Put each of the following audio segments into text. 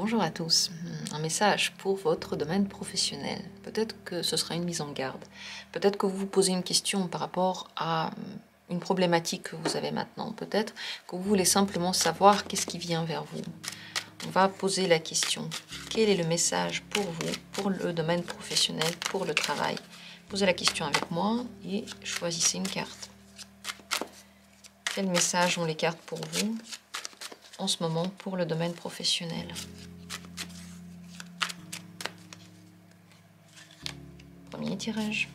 Bonjour à tous. Un message pour votre domaine professionnel. Peut-être que ce sera une mise en garde. Peut-être que vous vous posez une question par rapport à une problématique que vous avez maintenant. Peut-être que vous voulez simplement savoir qu'est-ce qui vient vers vous. On va poser la question. Quel est le message pour vous, pour le domaine professionnel, pour le travail? Posez la question avec moi et choisissez une carte. Quel message ont les cartes pour vous en ce moment pour le domaine professionnel? Premier tirage.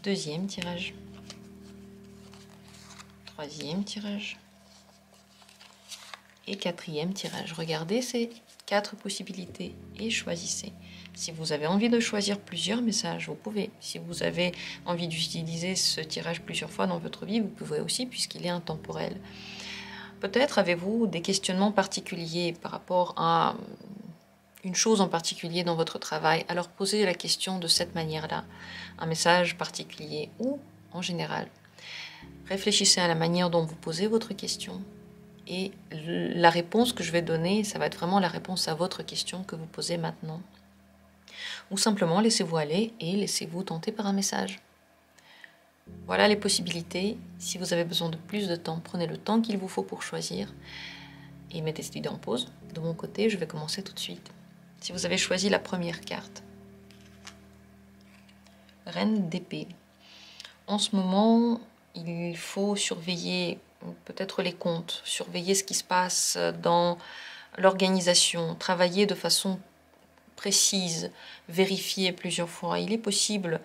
Deuxième tirage. Troisième tirage. Et quatrième tirage. Regardez ces 4 possibilités et choisissez. Si vous avez envie de choisir plusieurs messages, vous pouvez. Si vous avez envie d'utiliser ce tirage plusieurs fois dans votre vie, vous pouvez aussi puisqu'il est intemporel. Peut-être avez-vous des questionnements particuliers par rapport à une chose en particulier dans votre travail. Alors posez la question de cette manière-là. Un message particulier ou en général. Réfléchissez à la manière dont vous posez votre question. Et la réponse que je vais donner, ça va être vraiment la réponse à votre question que vous posez maintenant. Ou simplement laissez-vous aller et laissez-vous tenter par un message. Voilà les possibilités. Si vous avez besoin de plus de temps, prenez le temps qu'il vous faut pour choisir et mettez cette vidéo en pause. De mon côté, je vais commencer tout de suite. Si vous avez choisi la première carte, Reine d'épée. En ce moment, il faut surveiller peut-être les comptes, surveiller ce qui se passe dans l'organisation, travailler de façon précise, vérifier plusieurs fois. Il est possible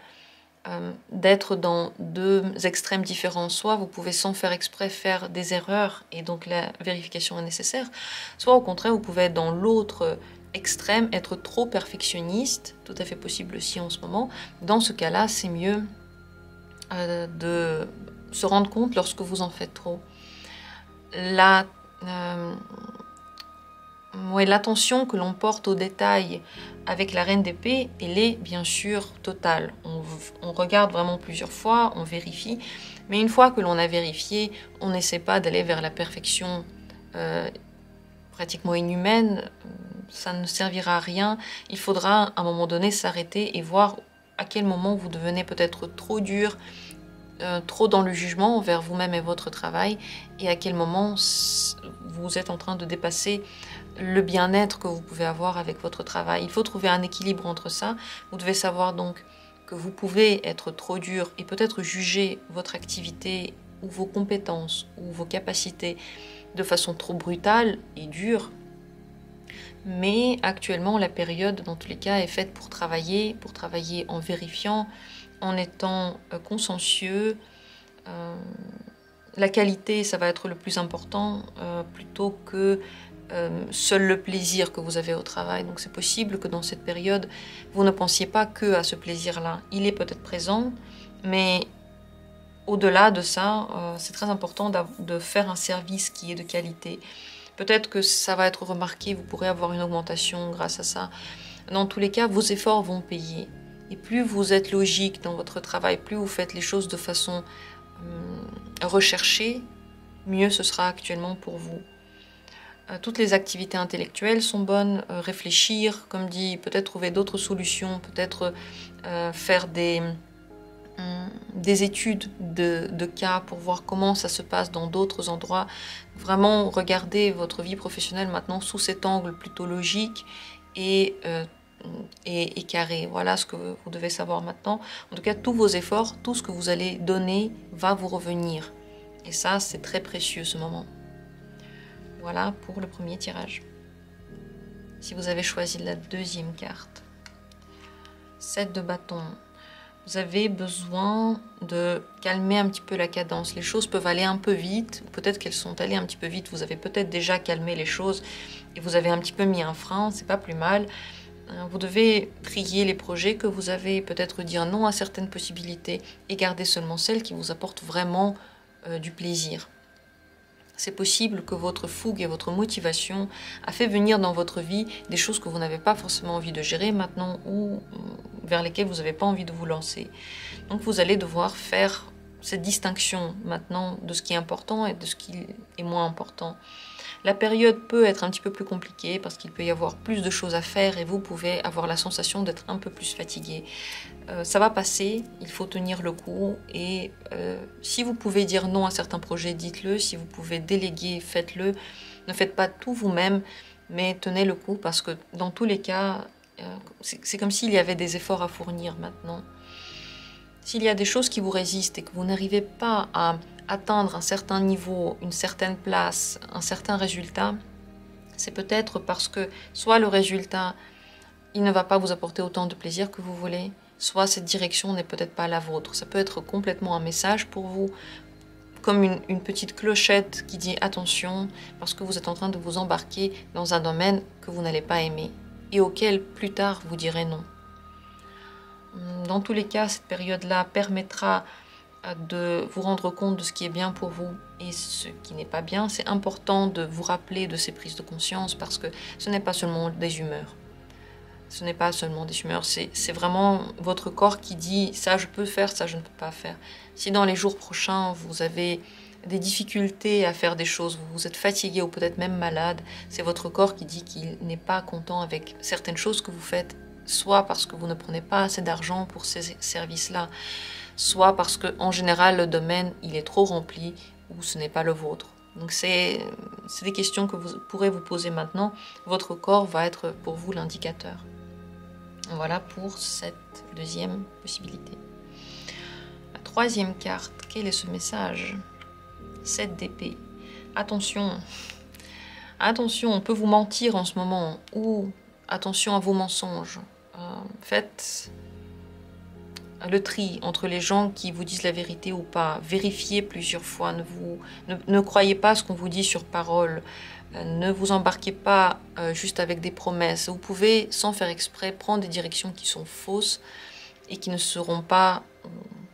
d'être dans 2 extrêmes différents. Soit vous pouvez sans faire exprès faire des erreurs et donc la vérification est nécessaire, soit au contraire vous pouvez être dans l'autre extrême, être trop perfectionniste, tout à fait possible aussi en ce moment. Dans ce cas-là, c'est mieux de se rendre compte lorsque vous en faites trop. L'attention que l'on porte aux détails avec la Reine d'épée, elle est bien sûr totale. On regarde vraiment plusieurs fois, on vérifie, mais une fois que l'on a vérifié, on n'essaie pas d'aller vers la perfection pratiquement inhumaine. Ça ne servira à rien. Il faudra à un moment donné s'arrêter et voir à quel moment vous devenez peut-être trop dur, trop dans le jugement envers vous-même et votre travail, et à quel moment vous êtes en train de dépasser le bien-être que vous pouvez avoir avec votre travail. Il faut trouver un équilibre entre ça. Vous devez savoir donc que vous pouvez être trop dur et peut-être juger votre activité ou vos compétences ou vos capacités de façon trop brutale et dure. Mais actuellement, la période, dans tous les cas, est faite pour travailler en vérifiant, en étant consciencieux. La qualité, ça va être le plus important, plutôt que seul le plaisir que vous avez au travail. Donc c'est possible que dans cette période, vous ne pensiez pas que à ce plaisir-là. Il est peut-être présent, mais au-delà de ça, c'est très important de faire un service qui est de qualité. Peut-être que ça va être remarqué, vous pourrez avoir une augmentation grâce à ça. Dans tous les cas, vos efforts vont payer. Et plus vous êtes logique dans votre travail, plus vous faites les choses de façon recherchée, mieux ce sera actuellement pour vous. Toutes les activités intellectuelles sont bonnes, réfléchir, comme dit, peut-être trouver d'autres solutions, peut-être faire des études de cas pour voir comment ça se passe dans d'autres endroits. Vraiment regarder votre vie professionnelle maintenant sous cet angle plutôt logique et carré. Voilà ce que vous devez savoir maintenant. En tout cas, tous vos efforts, tout ce que vous allez donner va vous revenir. Et ça, c'est très précieux ce moment. Voilà pour le premier tirage. Si vous avez choisi la deuxième carte, 7 de bâton, vous avez besoin de calmer un petit peu la cadence. Les choses peuvent aller un peu vite, peut-être qu'elles sont allées un petit peu vite, vous avez peut-être déjà calmé les choses et vous avez un petit peu mis un frein, c'est pas plus mal. Vous devez trier les projets que vous avez, peut-être dire non à certaines possibilités et garder seulement celles qui vous apportent vraiment du plaisir. C'est possible que votre fougue et votre motivation a fait venir dans votre vie des choses que vous n'avez pas forcément envie de gérer maintenant ou vers lesquelles vous n'avez pas envie de vous lancer. Donc vous allez devoir faire cette distinction maintenant de ce qui est important et de ce qui est moins important. La période peut être un petit peu plus compliquée parce qu'il peut y avoir plus de choses à faire et vous pouvez avoir la sensation d'être un peu plus fatigué. Ça va passer, il faut tenir le coup et si vous pouvez dire non à certains projets, dites-le. Si vous pouvez déléguer, faites-le. Ne faites pas tout vous-même, mais tenez le coup parce que dans tous les cas, c'est comme s'il y avait des efforts à fournir maintenant. S'il y a des choses qui vous résistent et que vous n'arrivez pas à atteindre un certain niveau, une certaine place, un certain résultat, c'est peut-être parce que soit le résultat, il ne va pas vous apporter autant de plaisir que vous voulez, soit cette direction n'est peut-être pas la vôtre. Ça peut être complètement un message pour vous, comme une petite clochette qui dit attention, parce que vous êtes en train de vous embarquer dans un domaine que vous n'allez pas aimer et auquel plus tard vous direz non. Dans tous les cas, cette période-là permettra de vous rendre compte de ce qui est bien pour vous et ce qui n'est pas bien. C'est important de vous rappeler de ces prises de conscience parce que ce n'est pas seulement des humeurs. Ce n'est pas seulement des humeurs, c'est vraiment votre corps qui dit ça je peux faire, ça je ne peux pas faire. Si dans les jours prochains vous avez des difficultés à faire des choses, vous êtes fatigué ou peut-être même malade, c'est votre corps qui dit qu'il n'est pas content avec certaines choses que vous faites, soit parce que vous ne prenez pas assez d'argent pour ces services-là, soit parce qu'en général le domaine il est trop rempli ou ce n'est pas le vôtre. Donc c'est des questions que vous pourrez vous poser maintenant. Votre corps va être pour vous l'indicateur. Voilà pour cette deuxième possibilité. La troisième carte, quel est ce message? 7 d'épée. Attention, attention, on peut vous mentir en ce moment, ou attention à vos mensonges. Faites le tri entre les gens qui vous disent la vérité ou pas. Vérifiez plusieurs fois, ne croyez pas ce qu'on vous dit sur parole. Ne vous embarquez pas juste avec des promesses. Vous pouvez, sans faire exprès, prendre des directions qui sont fausses et qui ne seront pas,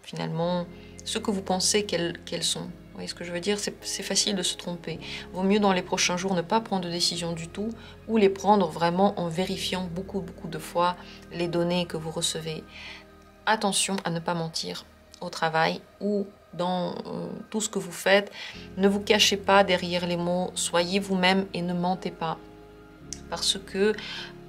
finalement, ce que vous pensez qu'elles sont. Vous voyez ce que je veux dire? C'est facile de se tromper. Vaut mieux dans les prochains jours ne pas prendre de décision du tout ou les prendre vraiment en vérifiant beaucoup de fois les données que vous recevez. Attention à ne pas mentir au travail ou dans tout ce que vous faites. Ne vous cachez pas derrière les mots, soyez vous-même et ne mentez pas. Parce que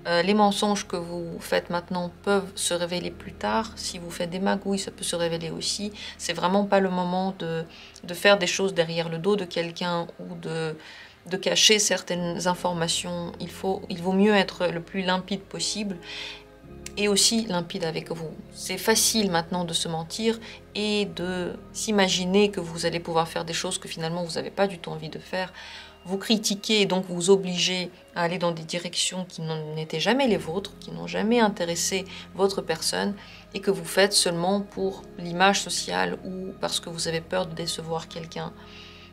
les mensonges que vous faites maintenant peuvent se révéler plus tard. Si vous faites des magouilles, ça peut se révéler aussi. C'est vraiment pas le moment de faire des choses derrière le dos de quelqu'un ou de cacher certaines informations. Il vaut mieux être le plus limpide possible. Et aussi limpide avec vous. C'est facile maintenant de se mentir et de s'imaginer que vous allez pouvoir faire des choses que finalement vous n'avez pas du tout envie de faire. Vous critiquez et donc vous obligez à aller dans des directions qui n'étaient jamais les vôtres, qui n'ont jamais intéressé votre personne et que vous faites seulement pour l'image sociale ou parce que vous avez peur de décevoir quelqu'un.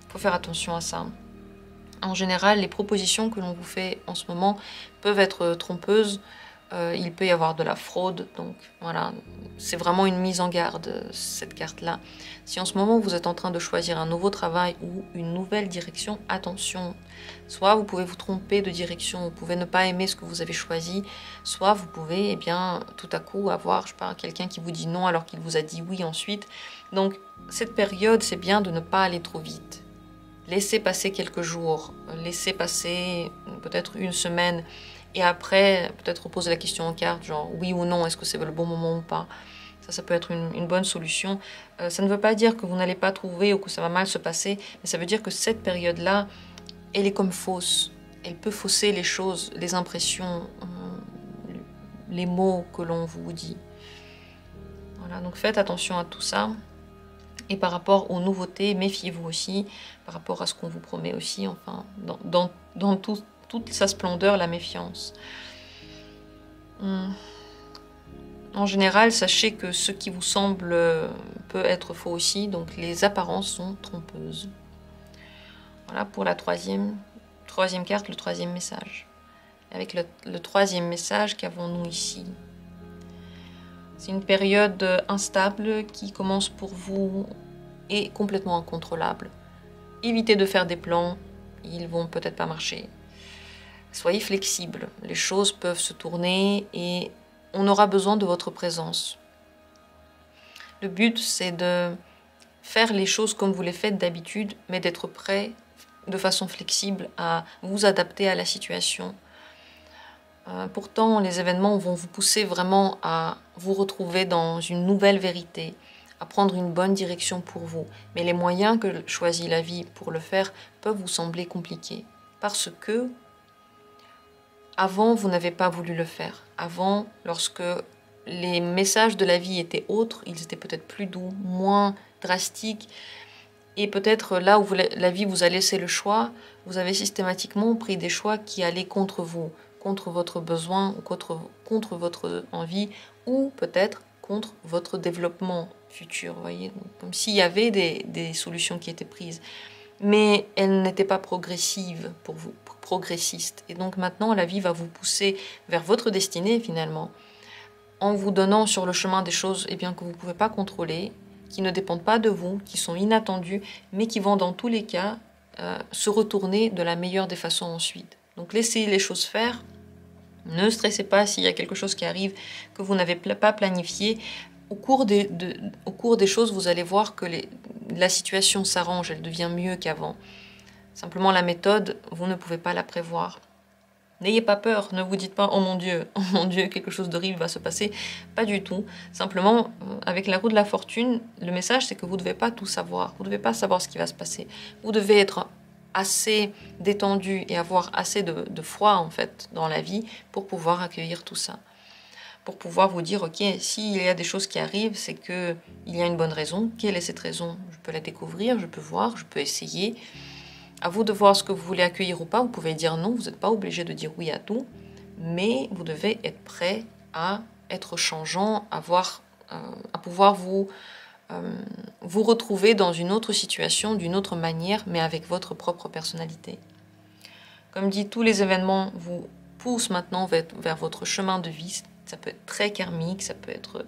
Il faut faire attention à ça. En général, les propositions que l'on vous fait en ce moment peuvent être trompeuses. Il peut y avoir de la fraude, donc voilà, c'est vraiment une mise en garde, cette carte-là. Si en ce moment vous êtes en train de choisir un nouveau travail ou une nouvelle direction, attention. Soit vous pouvez vous tromper de direction, vous pouvez ne pas aimer ce que vous avez choisi, soit vous pouvez, eh bien, tout à coup avoir, je sais pas, quelqu'un qui vous dit non alors qu'il vous a dit oui ensuite. Donc, cette période, c'est bien de ne pas aller trop vite. Laissez passer quelques jours, laissez passer peut-être une semaine, et après, peut-être poser la question en carte, genre oui ou non, est-ce que c'est le bon moment ou pas? Ça peut être une bonne solution. Ça ne veut pas dire que vous n'allez pas trouver ou que ça va mal se passer, mais ça veut dire que cette période-là, elle est comme fausse. Elle peut fausser les choses, les impressions, les mots que l'on vous dit. Voilà, donc faites attention à tout ça. Et par rapport aux nouveautés, méfiez-vous aussi, par rapport à ce qu'on vous promet aussi, enfin, dans toute sa splendeur, la méfiance. En général, sachez que ce qui vous semble peut être faux aussi, donc les apparences sont trompeuses. Voilà pour la troisième carte, le troisième message. Avec le troisième message, qu'avons-nous ici? C'est une période instable qui commence pour vous et complètement incontrôlable. Évitez de faire des plans, ils vont peut-être pas marcher. Soyez flexible, les choses peuvent se tourner et on aura besoin de votre présence. Le but, c'est de faire les choses comme vous les faites d'habitude, mais d'être prêt de façon flexible à vous adapter à la situation. Pourtant, les événements vont vous pousser vraiment à vous retrouver dans une nouvelle vérité, à prendre une bonne direction pour vous. Mais les moyens que choisit la vie pour le faire peuvent vous sembler compliqués. Parce que, avant, vous n'avez pas voulu le faire. Avant, lorsque les messages de la vie étaient autres, ils étaient peut-être plus doux, moins drastiques. Et peut-être là où la vie vous a laissé le choix, vous avez systématiquement pris des choix qui allaient contre vous, contre votre besoin, ou contre votre envie, ou peut-être contre votre développement futur. Vous voyez, donc, comme s'il y avait des solutions qui étaient prises. Mais elles n'étaient pas progressives pour vous, progressistes. Et donc maintenant, la vie va vous pousser vers votre destinée finalement, en vous donnant sur le chemin des choses que vous ne pouvez pas contrôler, qui ne dépendent pas de vous, qui sont inattendues, mais qui vont dans tous les cas se retourner de la meilleure des façons ensuite. Donc laissez les choses faire, ne stressez pas s'il y a quelque chose qui arrive que vous n'avez pas planifié. Au cours des choses, vous allez voir que la situation s'arrange, elle devient mieux qu'avant. Simplement la méthode, vous ne pouvez pas la prévoir. N'ayez pas peur, ne vous dites pas « Oh mon Dieu, quelque chose d'horrible va se passer ». Pas du tout. Simplement, avec la roue de la fortune, le message c'est que vous ne devez pas tout savoir. Vous ne devez pas savoir ce qui va se passer. Vous devez être assez détendu et avoir assez de foi en fait dans la vie pour pouvoir accueillir tout ça. Pour pouvoir vous dire « Ok, s'il y a des choses qui arrivent, c'est qu'il y a une bonne raison. Quelle est cette raison? Je peux la découvrir, je peux voir, je peux essayer. » À vous de voir ce que vous voulez accueillir ou pas. Vous pouvez dire non, vous n'êtes pas obligé de dire oui à tout, mais vous devez être prêt à être changeant, à pouvoir vous retrouver dans une autre situation, d'une autre manière, mais avec votre propre personnalité. Comme dit, tous les événements vous poussent maintenant vers votre chemin de vie. Ça peut être très karmique, ça peut être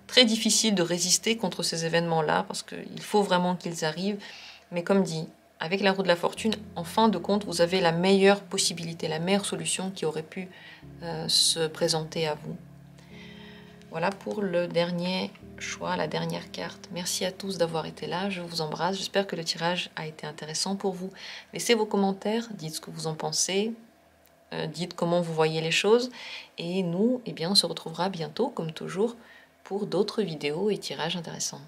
très difficile de résister contre ces événements-là, parce qu'il faut vraiment qu'ils arrivent. Mais comme dit, avec la roue de la fortune, en fin de compte, vous avez la meilleure possibilité, la meilleure solution qui aurait pu se présenter à vous. Voilà pour le dernier choix, la dernière carte. Merci à tous d'avoir été là, je vous embrasse. J'espère que le tirage a été intéressant pour vous. Laissez vos commentaires, dites ce que vous en pensez, dites comment vous voyez les choses. Et nous, on se retrouvera bientôt, comme toujours, pour d'autres vidéos et tirages intéressants.